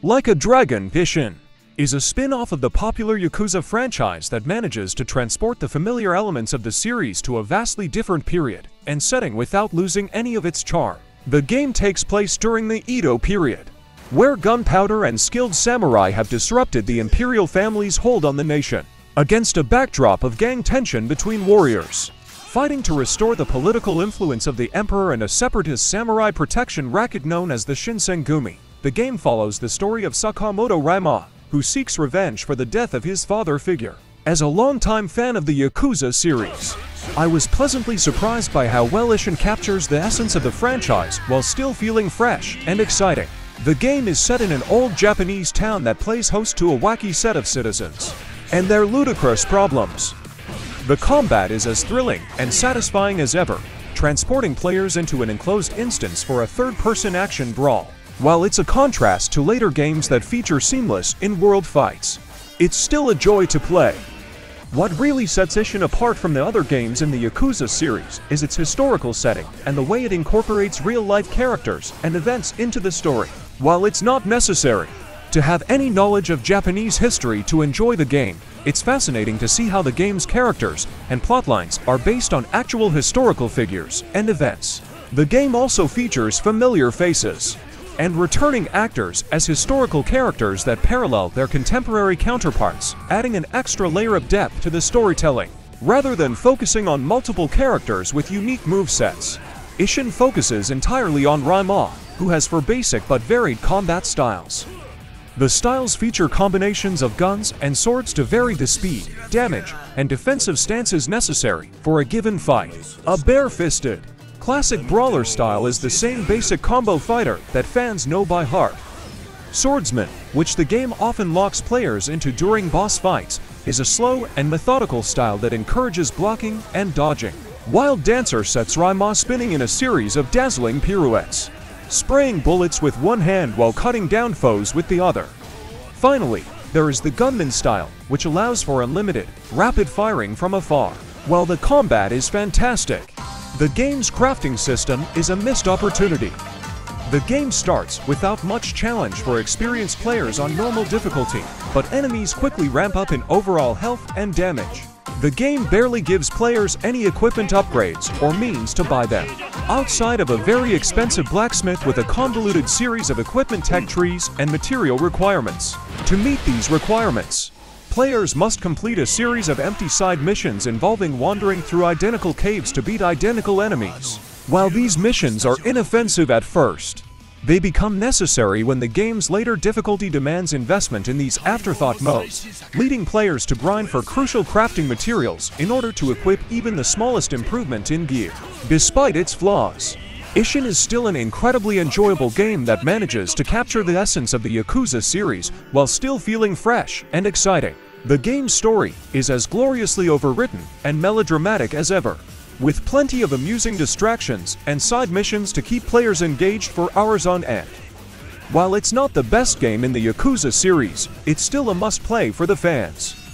Like a Dragon, Ishin is a spin-off of the popular Yakuza franchise that manages to transport the familiar elements of the series to a vastly different period and setting without losing any of its charm. The game takes place during the Edo period, where gunpowder and skilled samurai have disrupted the imperial family's hold on the nation, against a backdrop of gang tension between warriors fighting to restore the political influence of the emperor and a separatist samurai protection racket known as the Shinsengumi. The game follows the story of Sakamoto Raima, who seeks revenge for the death of his father figure. As a longtime fan of the Yakuza series, I was pleasantly surprised by how well Ishin captures the essence of the franchise while still feeling fresh and exciting. The game is set in an old Japanese town that plays host to a wacky set of citizens and their ludicrous problems. The combat is as thrilling and satisfying as ever, transporting players into an enclosed instance for a third-person action brawl. While it's a contrast to later games that feature seamless in-world fights, it's still a joy to play. What really sets Ishin apart from the other games in the Yakuza series is its historical setting and the way it incorporates real-life characters and events into the story. While it's not necessary to have any knowledge of Japanese history to enjoy the game, it's fascinating to see how the game's characters and plotlines are based on actual historical figures and events. The game also features familiar faces and returning actors as historical characters that parallel their contemporary counterparts, adding an extra layer of depth to the storytelling. Rather than focusing on multiple characters with unique movesets, Ishin focuses entirely on Raima, who has four basic but varied combat styles. The styles feature combinations of guns and swords to vary the speed, damage, and defensive stances necessary for a given fight. A bare-fisted, classic brawler style is the same basic combo fighter that fans know by heart. Swordsman, which the game often locks players into during boss fights, is a slow and methodical style that encourages blocking and dodging. Wild Dancer sets Raima spinning in a series of dazzling pirouettes, spraying bullets with one hand while cutting down foes with the other. Finally, there is the Gunman style, which allows for unlimited, rapid firing from afar. While the combat is fantastic, the game's crafting system is a missed opportunity. The game starts without much challenge for experienced players on normal difficulty, but enemies quickly ramp up in overall health and damage. The game barely gives players any equipment upgrades or means to buy them, outside of a very expensive blacksmith with a convoluted series of equipment tech trees and material requirements. To meet these requirements, players must complete a series of empty side missions involving wandering through identical caves to beat identical enemies. While these missions are inoffensive at first, they become necessary when the game's later difficulty demands investment in these afterthought modes, leading players to grind for crucial crafting materials in order to equip even the smallest improvement in gear. Despite its flaws, Ishin is still an incredibly enjoyable game that manages to capture the essence of the Yakuza series while still feeling fresh and exciting. The game's story is as gloriously overwritten and melodramatic as ever, with plenty of amusing distractions and side missions to keep players engaged for hours on end. While it's not the best game in the Yakuza series, it's still a must-play for the fans.